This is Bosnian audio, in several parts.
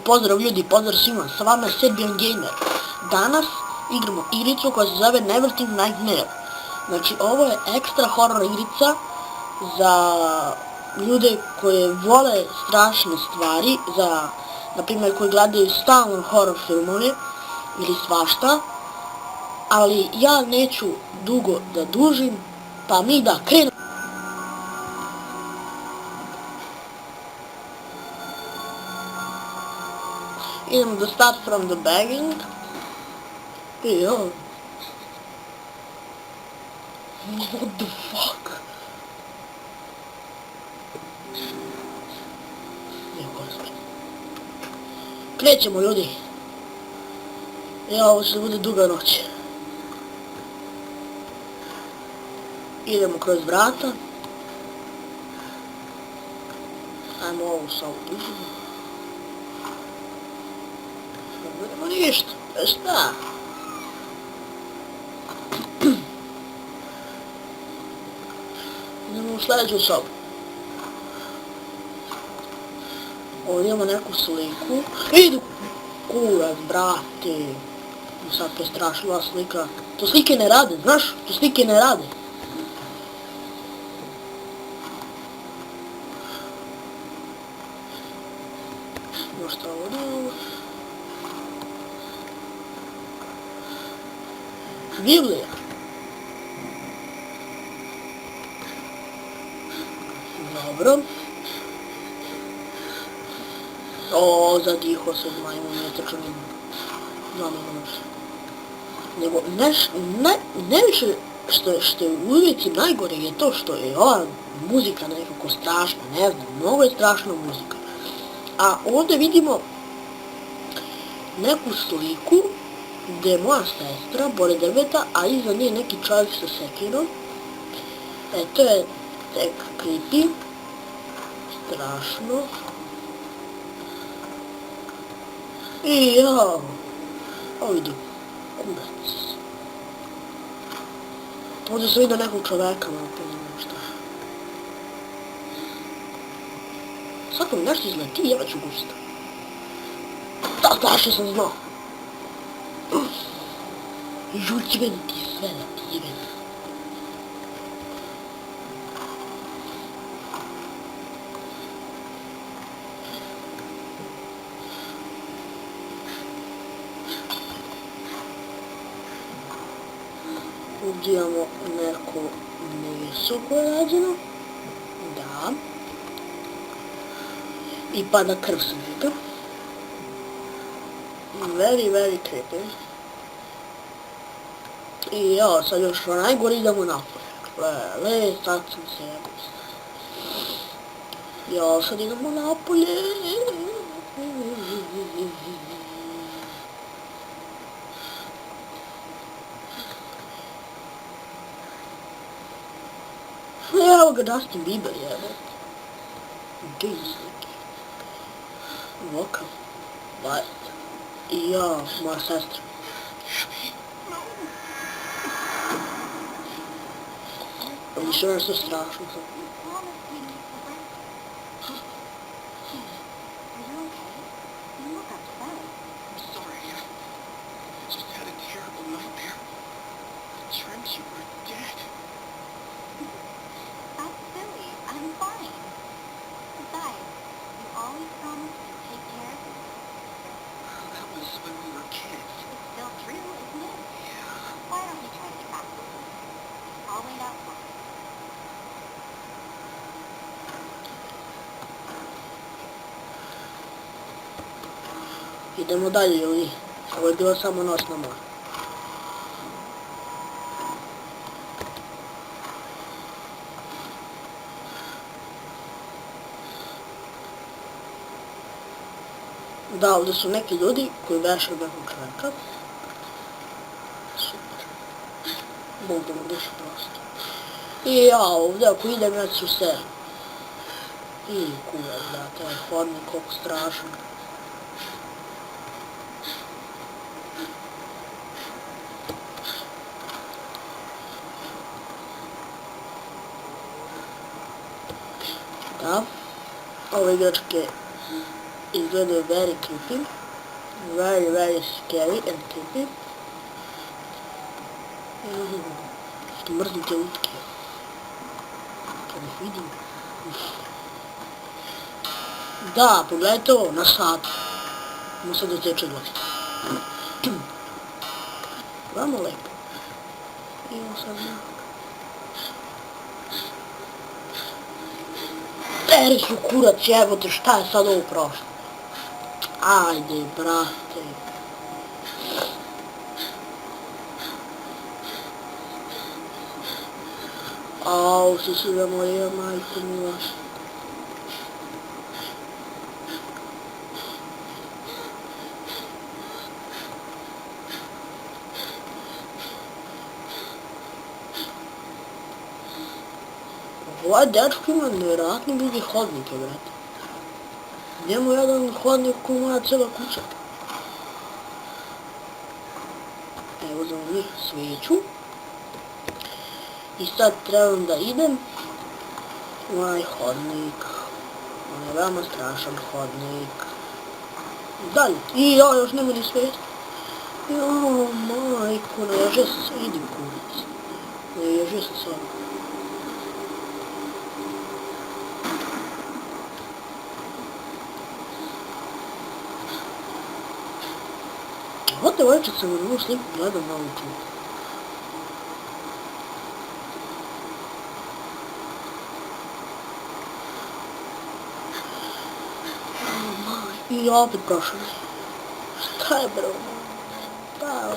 pozdrav ljudi, pozdrav svima, sa vama je Serbian Gamer. Danas igramo igricu koja se zove Neverthing Nightmare. Znači ovo je ekstra horror igrica za ljude koje vole strašne stvari, za, na primjer, koji gledaju stalno horror filmove ili svašta. Ali ja neću dugo da dužim, pa mi da krenemo. Idemo da start from the beginning. Jo. What the fuck? Krećemo ljudi. Ovo će bude duga noć. Idemo kroz vrata. Ajmo ovu sobu dužimo. Ne vidimo ništa. Šta? Idemo u sljedeću sobu. Ovdje imamo neku sliku. Idu kurac, brate. Sad prestrašila slika. To slike ne rade, znaš? To slike ne rade. Možda ovdje. Biblija. Dobro. O, zadiho se majmun, ne trčam nego ne više što je u uvijeci najgore je to što je ova muzika nekako strašna, ne znam, mnogo je strašna muzika. A ovdje vidimo neku sliku gdje je moja sestra pored drveta, a iza nje neki čovjek sa sekirom. To je tek creepy, strašno. I jao, ovo ide kurac. Ovdje se vidi nekog čoveka, malo ne šta. Svako mi nešto izleti, jeba ću gusta. Da, tačno sam znao. Jujeben ti sve napiven. Ovdje imamo neko meso koje je rađeno. Da. I pada krv sa njega. Very, very creepy. I evo, sad još najgore idemo napolje. Sad sam se jebao. Jo, sad idemo napolje. Evo ga Justin Bieber jebe. Gej slike. Vokal. Bajt. I ja, moja sestra. Više nešto strašno. Idemo dalje ljudi, ovo je bilo samo noćna mora. Da, ovdje su neki ljudi koji vešaju nekog čovjeka. Super. Bog da mu duši prosto. I ja ovdje ako idem ja ću se... I kurac da, taj hornik koliko strašan. Da, ove igračke izgledaju very creepy. Very, very scary and creepy. Što mrzim te utke. Kad ih vidim. Da, pogledajte ovo, na satu. Mu se doteče glasiti. Vamo lepo. I ovo sad ne. Peri su kurac, jebote, šta je sad ovo prošlo? Ajde, brate. Au, Cecilia moja, majko mila. Ovaj dečko ima nevjerojatno duge hodnike, brate. Njemu jedan hodnik koji moja cijela kuća. Evo uzmemo mi svijeću. I sad trebam da idem u onaj hodnik. On je veoma strašan hodnik. Dalje. I ja još nema ni svijest. Jao, majko, ne ježe se, idi kurac. Ne ježe se sad. Ovo devojčica na ovu sliku gledam malo čuti. I opet prošao. Šta je bro? Pa...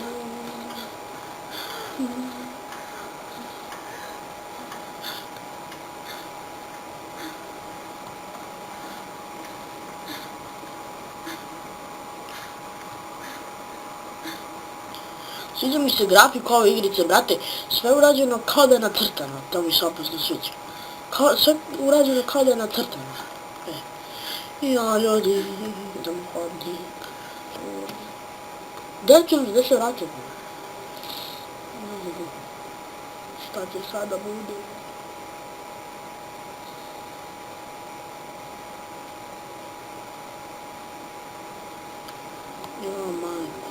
Sviđa mi se grafik ove igrice, brate, sve urađeno kao da je nacrtano, to mi se opasno sviđa. Sve urađeno kao da je nacrtano. Ja, ljudi, idem hodnik. Gdje se vraćam? Šta će sada bude? Ja, majko.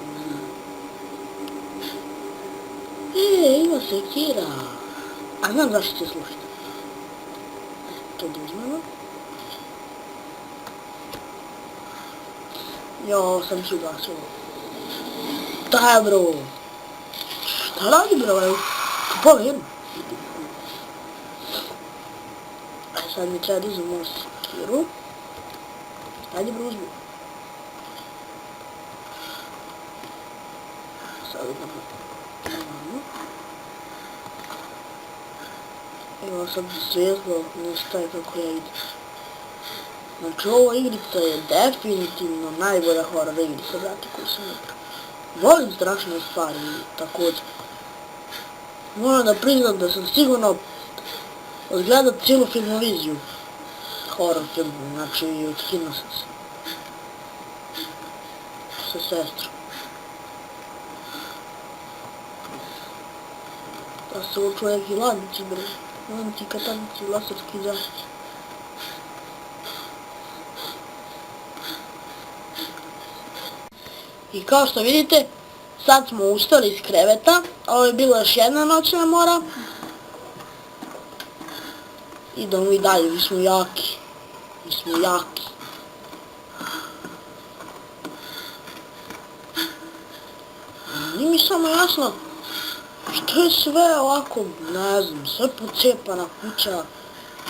Ima sekira. A znam zašto će slušati. To da uzmemo. Jo, sam ću gasio. Daj bro. Šta radi bro? Povim. A sad mi treba da uzmemo sekiru. Ajde bro, uzmi. Sad idemo. Evo sad svjetlo, ne staje kako ja idem. Znači ova igrica je definitivno najbolja horror igrica, brate, koju sam igrao. Volim strašne stvari također. Moram da priznam da sam sigurno odgledao cijelu filmoviziju. Horror film, znači odskinuo sam se. Sa sestrom. Da se uču neki ladnici, bre. Ladnici, katanici, laserski zaštići. I kao što vidite, sad smo ustali iz kreveta, ovo je bila još jedna noćna mora. Idemo i dalje, mi smo jaki. Mi smo jaki. Nije mi samo jasno, što je sve ovako, ne znam, sve pocijepana kuća.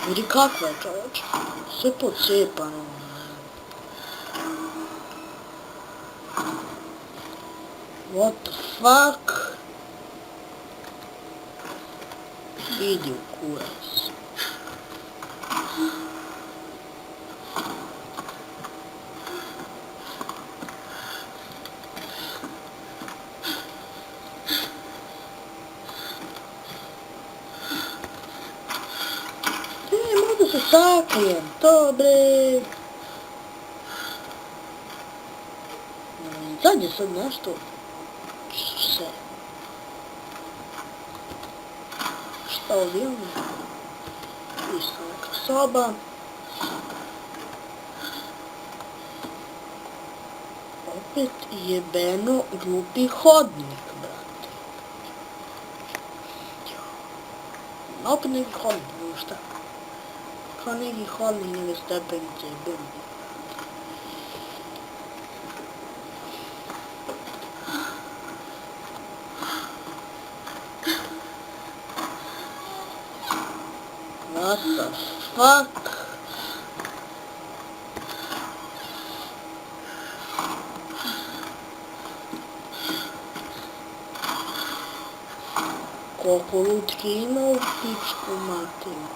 Vidi kakva je, čovječe, sve pocijepano. What the fuck? Idi u kurac. Mogu se sakrijem, to bre. Sad je sad nešto. Se. Šta ovdje imamo? Isto neka soba. opet jebeno glupi hodnik, brate. Opet neki hodnik, šta? Kao neki hodnik, neke stepenice, jebeno. What the fuck? Koliko lutke ima u pičku materiju.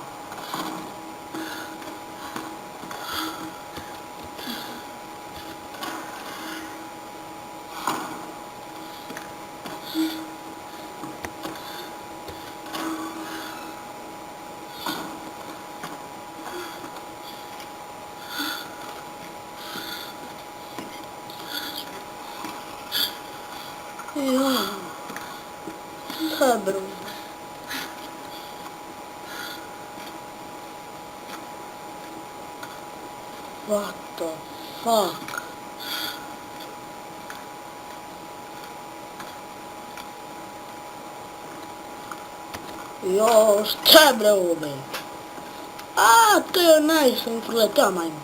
Šta bro? What the fuck? Jo, šta bre ovo be? A, to je onaj što mi proletao majmu.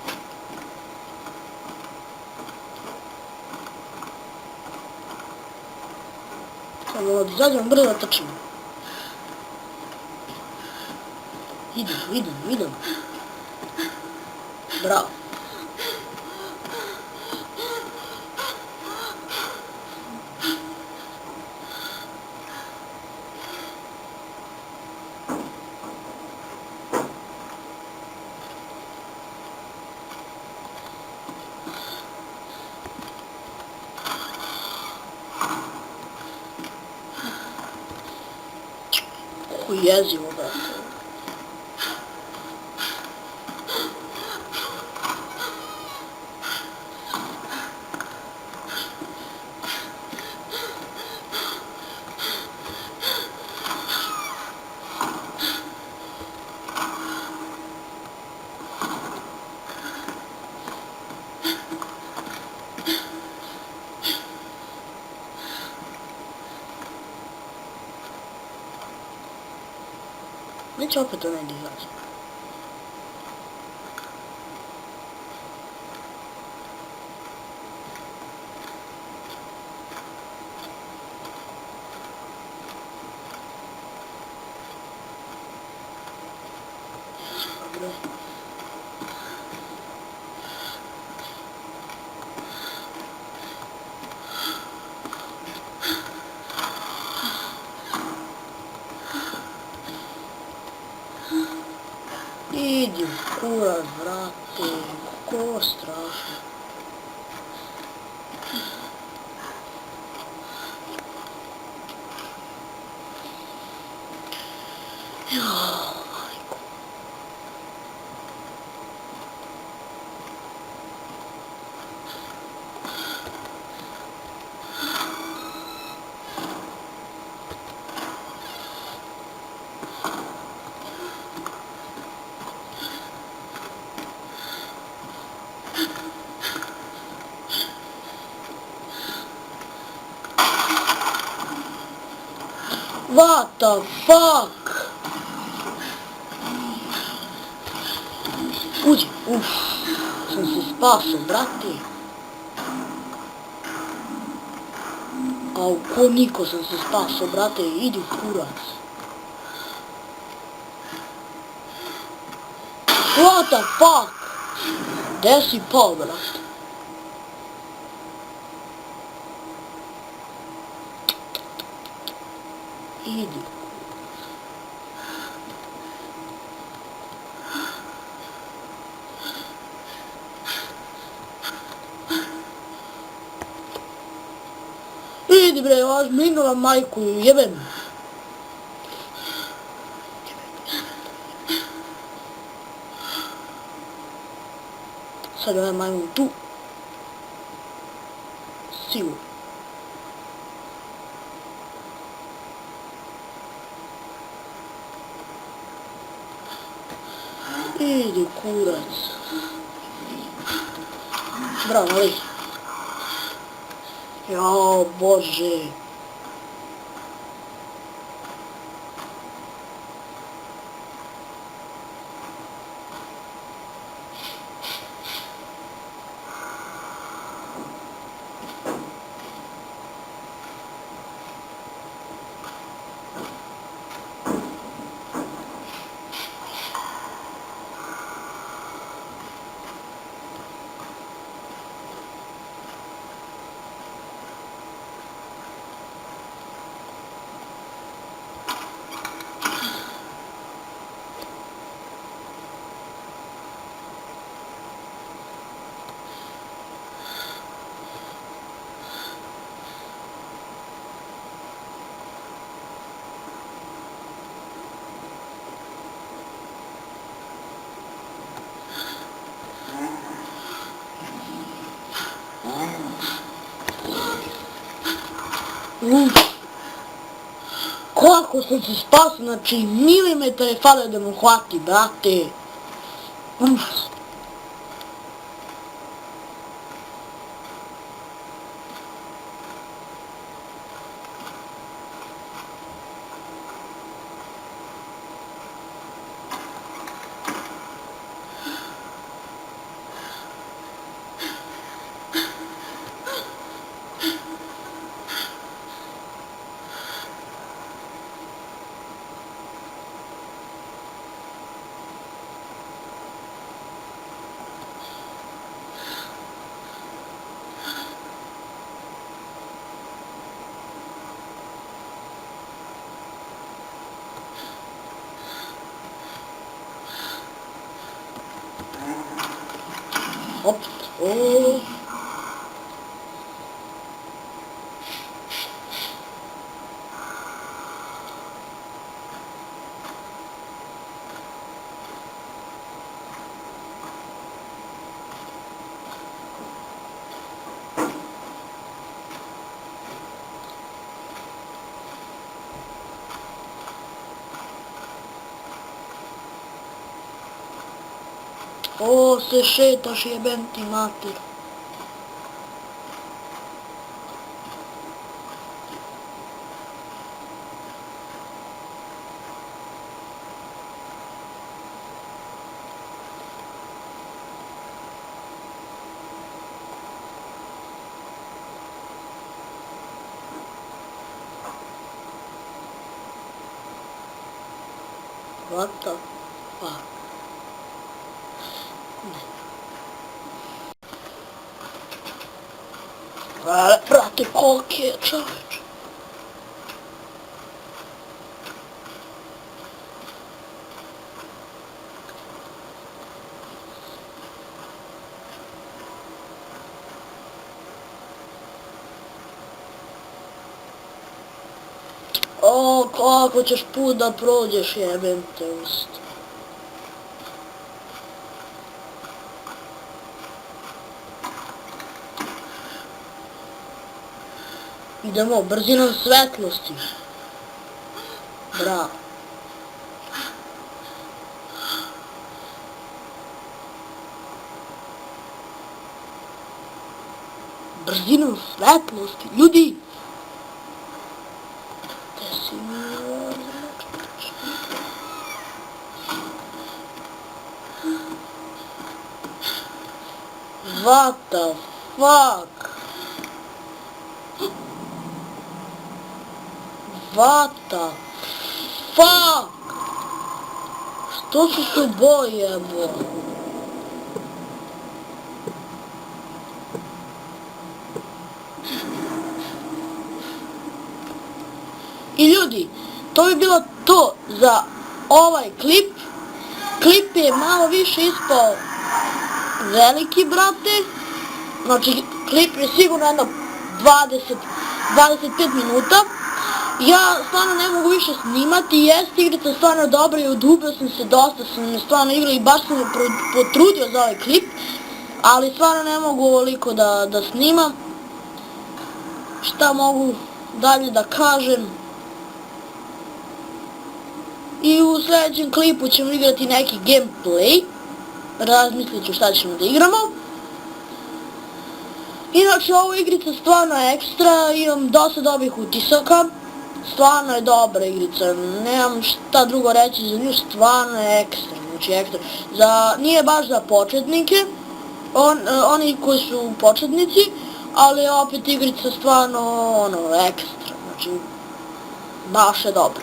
Samo izađemo brzo trčimo. Idemo. Bravo. Jezivo, brate. Neće opet onaj da izađe. Dobro. Idi u kurac, brate, ko strašno. Jao, majko. What the fuck? Uđi, sam se spasao, brate. Au, ko niko sam se spasao, brate, idi u kurac. What the fuck? Gde si pao, brate? Idi. Idi bre, vas minula majku, jebem. Sad ovaj majmun tu. Sigurno. Idi kurac. Bravo, ali. Jao, Bože. Kako sam se spasao, znači milimetar je falio da mu hvati, brate. Opet, se šetaš, jebem ti mater. What the fuck? Brate, koliki je čoveč. O, kako ćeš put da prođeš, jebem te usta. Idemo, brzinom svetlosti. Bravo. Brzinom svetlosti, ljudi! Gde si mi What the fuck? What the fuck? Što su se bojemo? I ljudi, to bi bilo to za ovaj klip. Klip je malo više ispao veliki, brate. Znači, klip je sigurno jedno 25 minuta. Ja stvarno ne mogu više snimati, jeste igrica stvarno dobra i odubio sam se dosta, sam je stvarno igrao i baš sam je potrudio za ovaj klip, ali stvarno ne mogu ovoliko da snimam. Šta mogu dalje da kažem? I u sljedećem klipu ćemo igrati neki gameplay, razmislit ću šta ćemo da igramo. Inače, ovo igrica stvarno ekstra, imam dosta dobrih utisaka. Stvarno je dobra igrica, nemam šta drugo reći za nju, stvarno je ekstra, znači ekstra. Nije baš za početnike, oni koji su početnici, ali opet igrica stvarno ekstra, znači baš je dobra.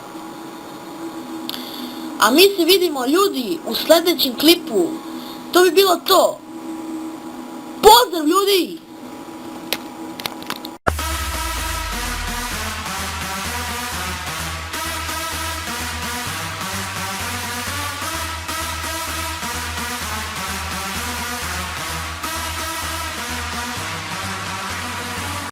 A mi se vidimo, ljudi, u sljedećem klipu. To bi bilo to. Pozdrav, ljudi!